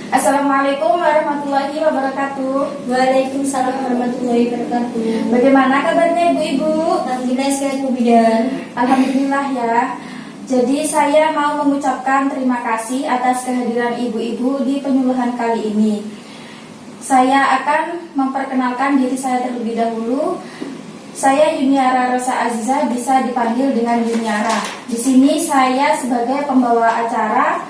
Assalamualaikum warahmatullahi wabarakatuh. Waalaikumsalam warahmatullahi wabarakatuh. Bagaimana kabarnya ibu-ibu? Alhamdulillah sehat Bu Bidan. Alhamdulillah ya. Jadi saya mau mengucapkan terima kasih atas kehadiran ibu-ibu di penyuluhan kali ini. Saya akan memperkenalkan diri saya terlebih dahulu. Saya Yuniara Rosa Aziza, bisa dipanggil dengan Yuniara. Di sini saya sebagai pembawa acara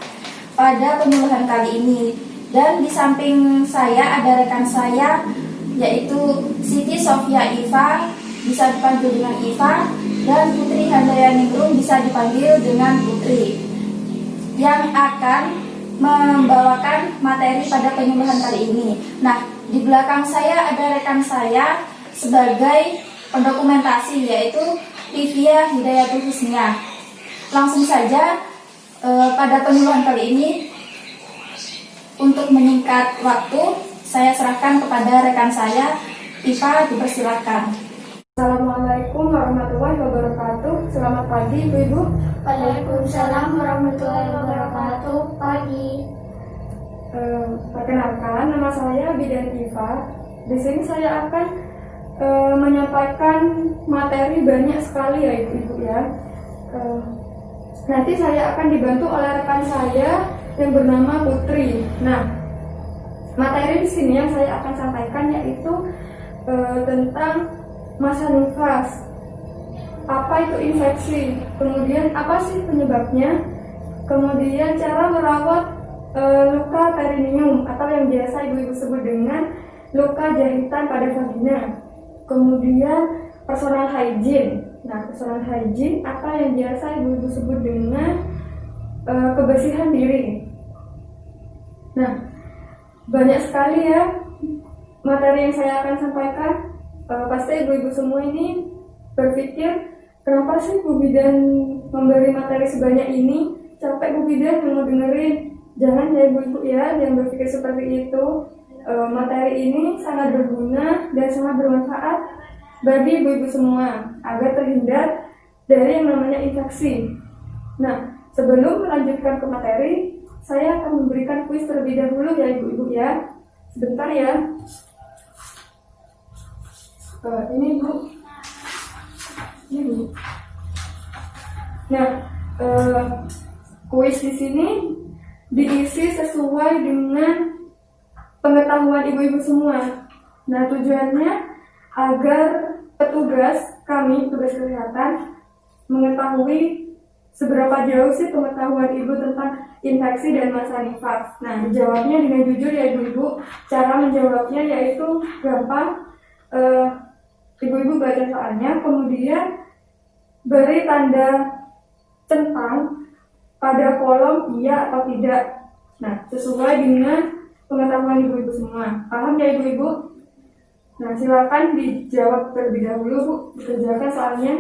pada penyuluhan kali ini. Dan di samping saya ada rekan saya, yaitu Siti Sofia Iva, bisa dipanggil dengan Iva, dan Putri Handayaningrum, bisa dipanggil dengan Putri, yang akan membawakan materi pada penyuluhan kali ini. Nah, di belakang saya ada rekan saya sebagai pendokumentasi, yaitu Livia Hidayatul Husnia. Langsung saja pada penyuluhan kali ini, untuk menyingkat waktu, saya serahkan kepada rekan saya, Iva, dipersilakan. Assalamualaikum warahmatullahi wabarakatuh. Selamat pagi ibu-ibu. Waalaikumsalam warahmatullahi wabarakatuh. Pagi. Perkenalkan, nama saya Bidan Iva. Di sini saya akan menyampaikan materi banyak sekali ya ibu-ibu ya. Nanti saya akan dibantu oleh rekan saya yang bernama Putri. Nah, materi di sini yang saya akan sampaikan yaitu tentang masa nifas. Apa itu infeksi? Kemudian apa sih penyebabnya? Kemudian cara merawat luka perineum atau yang biasa ibu-ibu sebut dengan luka jahitan pada vagina. Kemudian personal hygiene. Nah, personal hygiene atau yang biasa ibu-ibu sebut dengan kebersihan diri. Nah, banyak sekali ya materi yang saya akan sampaikan. Pasti ibu-ibu semua ini berpikir, kenapa sih Bu Bidan memberi materi sebanyak ini? Capek Bu Bidan yang mau dengerin. Jangan ya ibu-ibu ya, jangan berpikir seperti itu. Materi ini sangat berguna dan sangat bermanfaat bagi ibu-ibu semua agar terhindar dari yang namanya infeksi. Nah, sebelum melanjutkan ke materi, saya akan memberikan kuis terlebih dahulu ya ibu-ibu ya. Sebentar ya. Ini Bu. Ini Bu. Nah, kuis di sini diisi sesuai dengan pengetahuan ibu-ibu semua. Nah, tujuannya agar petugas kesehatan mengetahui seberapa jauh sih pengetahuan ibu tentang infeksi dan masa nifas. Nah, dijawabnya dengan jujur ya ibu-ibu. Cara menjawabnya yaitu gampang. Ibu-ibu baca soalnya, kemudian beri tanda centang pada kolom iya atau tidak. Nah, sesuai dengan pengetahuan ibu-ibu semua. Paham ya ibu-ibu? Nah, silakan dijawab terlebih dahulu Bu. Dikerjakan soalnya.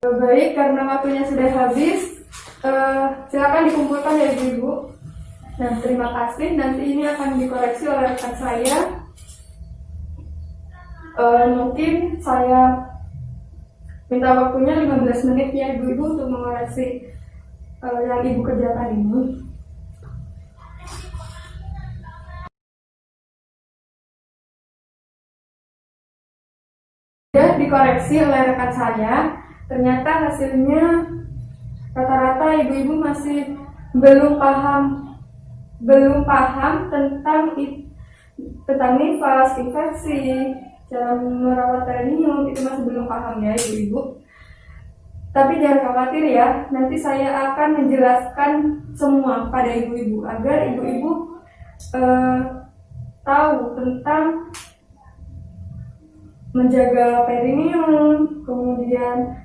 Baik, karena waktunya sudah habis, silakan dikumpulkan ya ibu-ibu. Nah, terima kasih. Nanti ini akan dikoreksi oleh rekan saya. Mungkin saya minta waktunya 15 menit ya ibu-ibu untuk mengoreksi yang ibu kerjakan ini. Sudah dikoreksi oleh rekan saya. Ternyata hasilnya rata-rata ibu-ibu masih belum paham tentang nifas, infeksi, cara merawat perineum, itu masih belum paham ya ibu-ibu. Tapi jangan khawatir ya, nanti saya akan menjelaskan semua pada ibu-ibu agar ibu-ibu tahu tentang menjaga perineum, kemudian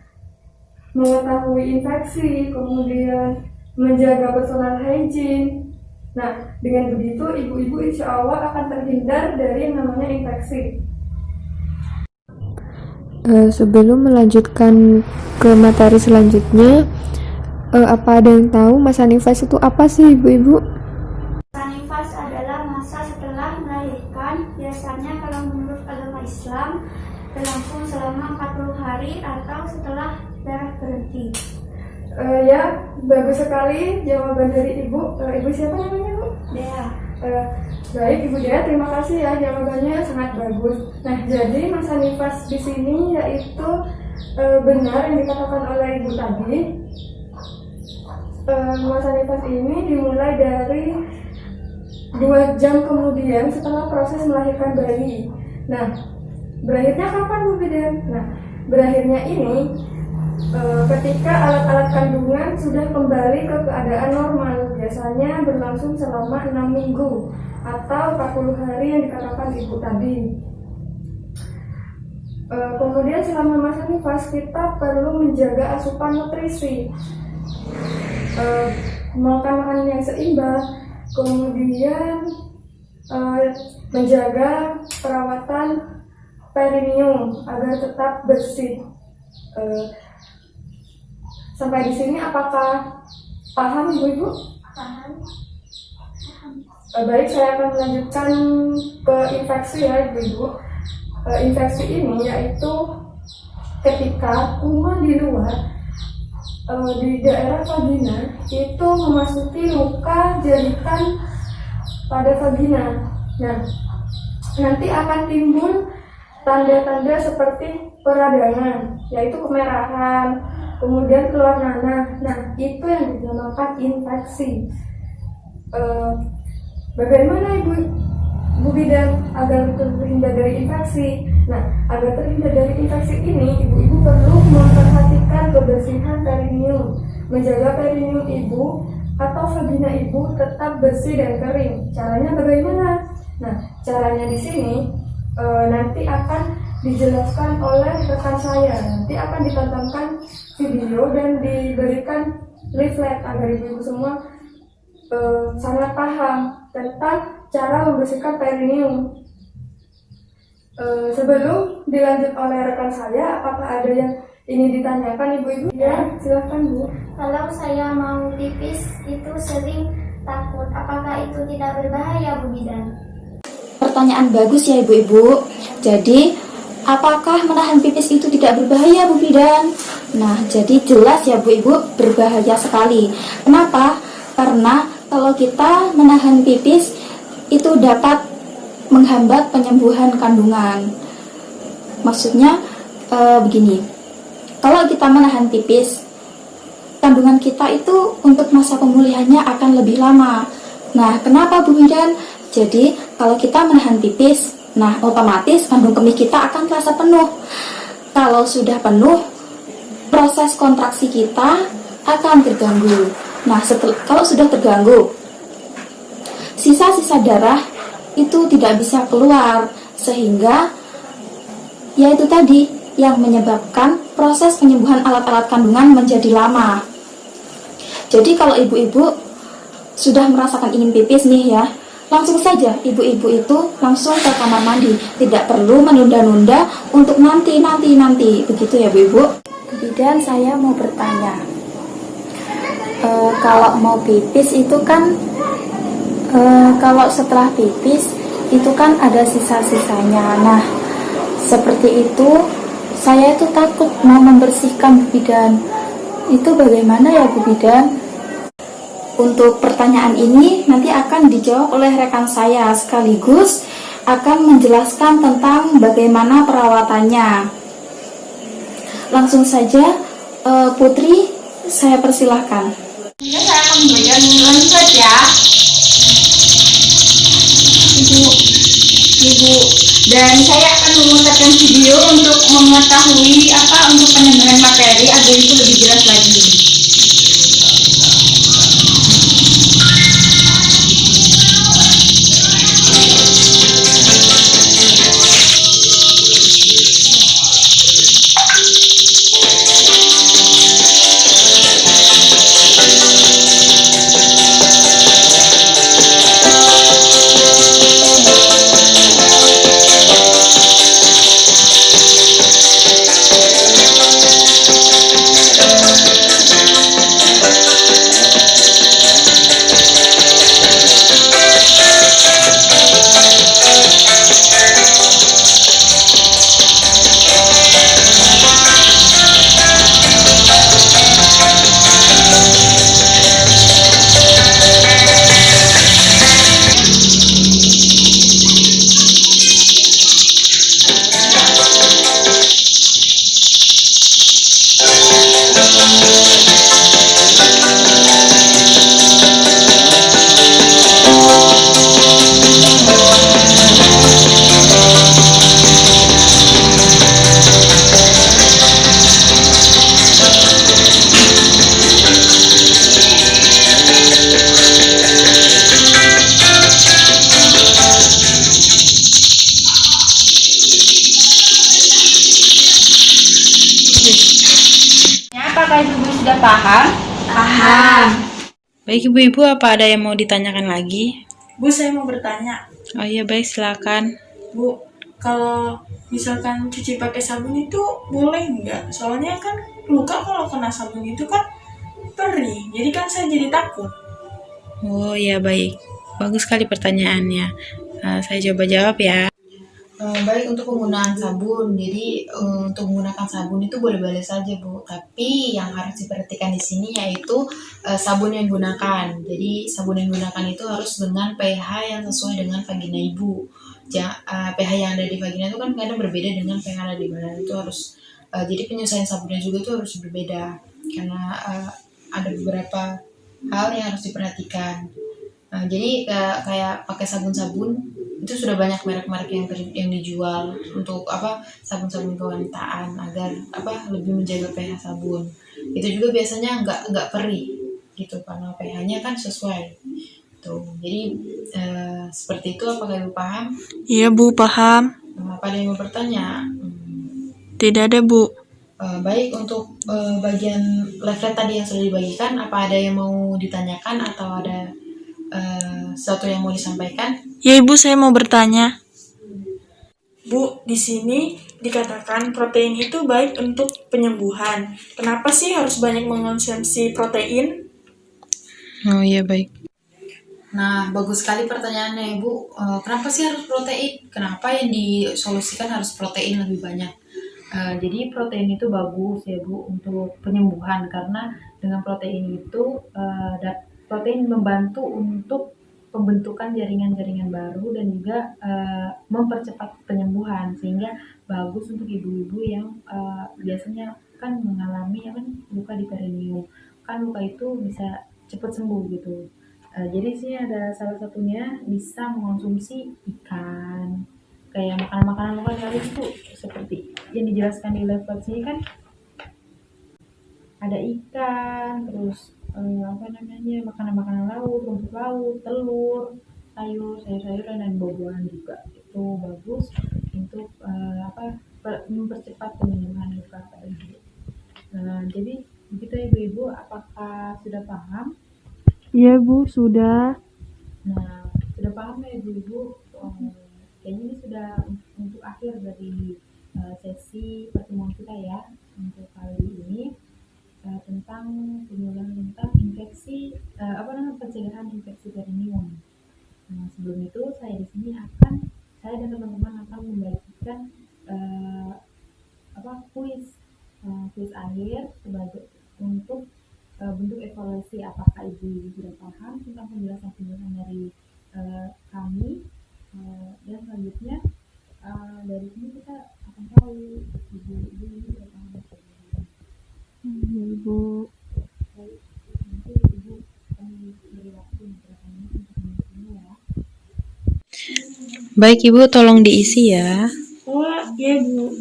mengetahui infeksi, kemudian menjaga personal hygiene. Nah, dengan begitu ibu-ibu insya Allah akan terhindar dari yang namanya infeksi. Sebelum melanjutkan ke materi selanjutnya, apa ada yang tahu masa nifas itu apa sih ibu-ibu? Masa nifas adalah masa setelah melahirkan. Biasanya kalau menurut agama Islam berlangsung selama 40 hari atau setelah darah berhenti. Ya, bagus sekali jawaban dari ibu. Ibu siapa namanya bu? Dea. Baik Ibu Dea, terima kasih ya, jawabannya sangat bagus. Nah, jadi masa nifas di sini yaitu benar yang dikatakan oleh Ibu tadi. Masa nifas ini dimulai dari 2 jam kemudian setelah proses melahirkan bayi. Nah, berakhirnya kapan Bu Bidan? Nah, berakhirnya ini ketika alat-alat kandungan sudah kembali ke keadaan normal, biasanya berlangsung selama 6 minggu atau 40 hari yang dikatakan ibu tadi. Kemudian selama masa nifas kita perlu menjaga asupan nutrisi, makan makanan yang seimbang, kemudian menjaga perawatan perineum agar tetap bersih. Sampai di sini apakah paham ibu-ibu? Paham. Baik, saya akan melanjutkan ke infeksi ya ibu-ibu. Infeksi ini yaitu ketika kuman di luar di daerah vagina itu memasuki luka jaritan pada vagina. Nah, nanti akan timbul tanda-tanda seperti peradangan, yaitu kemerahan, kemudian keluar nanah. Nah, itu yang dinamakan infeksi. Bagaimana Bu Bidan agar terhindar dari infeksi? Nah, agar terhindar dari infeksi ini, ibu-ibu perlu memperhatikan kebersihan perineum, menjaga perineum ibu atau vagina ibu tetap bersih dan kering. Caranya bagaimana? Nah, caranya di sini nanti akan dijelaskan oleh rekan saya. Nanti akan ditontonkan video dan diberikan leaflet agar ibu-ibu semua sangat paham tentang cara membersihkan perineum. Sebelum dilanjut oleh rekan saya, apakah ada yang ingin ditanyakan ibu-ibu? Ya, silahkan Bu. Kalau saya mau pipis itu sering takut, apakah itu tidak berbahaya Bu Bidan? Pertanyaan bagus ya ibu-ibu. Jadi, apakah menahan pipis itu tidak berbahaya Bu Bidan? Nah, jadi jelas ya Bu Ibu, berbahaya sekali. Kenapa? Karena kalau kita menahan pipis itu dapat menghambat penyembuhan kandungan. Maksudnya begini, kalau kita menahan pipis, kandungan kita itu untuk masa pemulihannya akan lebih lama. Nah, kenapa Bu Bidan? Jadi, kalau kita menahan pipis, nah otomatis kandung kemih kita akan terasa penuh. Kalau sudah penuh, proses kontraksi kita akan terganggu. Nah, kalau sudah terganggu, sisa-sisa darah itu tidak bisa keluar, sehingga yaitu tadi yang menyebabkan proses penyembuhan alat-alat kandungan menjadi lama. Jadi kalau ibu-ibu sudah merasakan ingin pipis nih ya, langsung saja ibu-ibu itu langsung ke kamar mandi, tidak perlu menunda-nunda untuk nanti. Begitu ya Bu Ibu. Bidan, saya mau bertanya, kalau mau pipis itu kan kalau setelah pipis itu kan ada sisa-sisanya. Nah, seperti itu saya itu takut mau membersihkan Bu Bidan. Itu bagaimana ya Bu Bidan? Untuk pertanyaan ini nanti akan dijawab oleh rekan saya, sekaligus akan menjelaskan tentang bagaimana perawatannya. Langsung saja, Putri, saya persilahkan. Ya, saya akan memberikan lanjut ya. Ibu, dan saya akan memutarkan video untuk mengetahui untuk penyampaian materi agar itu lebih jelas lagi. sudah paham? Paham. Baik ibu-ibu, apa ada yang mau ditanyakan lagi? Bu, saya mau bertanya. Oh iya baik, silakan. Bu, kalau misalkan cuci pakai sabun itu boleh nggak? Soalnya kan luka kalau kena sabun itu kan perih. Jadi kan saya jadi takut. Oh iya baik, bagus sekali pertanyaannya. Saya coba jawab ya. Baik untuk penggunaan sabun. Jadi untuk menggunakan sabun itu boleh-boleh saja Bu. Tapi yang harus diperhatikan di sini yaitu sabun yang digunakan. Jadi sabun yang digunakan itu harus dengan pH yang sesuai dengan vagina ibu. pH yang ada di vagina itu kan kadang berbeda dengan pH yang ada di badan. Itu harus jadi penyesuaian sabunnya juga itu harus berbeda karena ada beberapa hal yang harus diperhatikan. Jadi kayak pakai sabun-sabun itu sudah banyak merek-merek yang dijual untuk sabun-sabun kewanitaan agar lebih menjaga pH sabun. Itu juga biasanya nggak perih gitu karena pH-nya kan sesuai. Tuh. Jadi seperti itu, apakah Ibu paham? Iya Bu, paham. Apa ada yang mau bertanya? Tidak ada Bu. Baik, untuk bagian leaflet tadi yang sudah dibagikan, apa ada yang mau ditanyakan atau ada sesuatu yang mau disampaikan? Ya Ibu, saya mau bertanya. Bu, di sini dikatakan protein itu baik untuk penyembuhan. Kenapa sih harus banyak mengonsumsi protein? Oh iya baik. Nah, bagus sekali pertanyaannya Ibu. Kenapa sih harus protein? Kenapa yang disolusikan harus protein lebih banyak? Jadi protein itu bagus ya Bu untuk penyembuhan karena dengan protein itu protein membantu untuk pembentukan jaringan-jaringan baru dan juga mempercepat penyembuhan sehingga bagus untuk ibu-ibu yang biasanya kan mengalami luka di perineum. Kan luka itu bisa cepat sembuh gitu. Jadi sih ada salah satunya bisa mengonsumsi ikan. Kayak makanan-makanan lokal tadi itu seperti yang dijelaskan di level sini kan ada ikan, terus makanan-makanan laut, rumput laut, telur, sayur-sayuran dan buah-buahan juga itu bagus untuk mempercepat penyembuhan luka pada ibu. Jadi begitu ibu-ibu, apakah sudah paham? Iya Bu, sudah. Nah, sudah paham ya ibu-ibu? Kayaknya ini sudah untuk akhir dari sesi pertemuan kita ya untuk kali ini tentang penjelasan tentang infeksi pencegahan infeksi perineum. Nah, sebelum itu saya di sini saya dan teman-teman akan membagikan kuis akhir sebagai untuk bentuk evaluasi apakah ibu sudah paham tentang penjelasan dari kami. Dan selanjutnya dari sini kita akan tahu ibu ini sudah paham atau belum. Ibu. Baik, nanti ibu akan beri waktu beberapa menit untuk menunggu ya. Baik ibu, tolong diisi ya. Wah, iya Bu.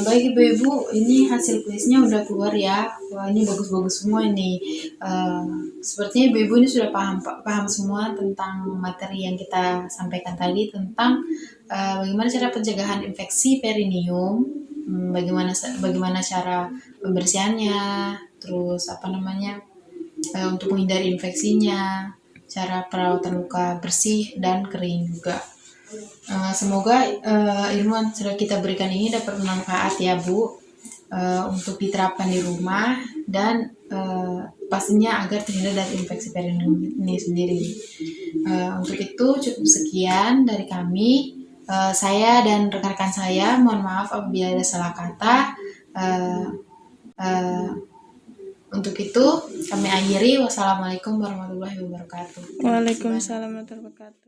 Baik ibu-ibu, ini hasil kuisnya udah keluar ya. Wah, ini bagus-bagus semua ini. Sepertinya ibu-ibu ini sudah paham semua tentang materi yang kita sampaikan tadi tentang bagaimana cara pencegahan infeksi perineum, bagaimana cara pembersihannya, terus untuk menghindari infeksinya, cara perawatan luka bersih dan kering juga. Semoga ilmu yang sudah kita berikan ini dapat bermanfaat ya Bu, untuk diterapkan di rumah dan pastinya agar terhindar dari infeksi perineum ini sendiri. Untuk itu cukup sekian dari kami. Saya dan rekan-rekan saya mohon maaf apabila ada salah kata. Untuk itu kami akhiri. Wassalamualaikum warahmatullahi wabarakatuh. Waalaikumsalam warahmatullahi wabarakatuh.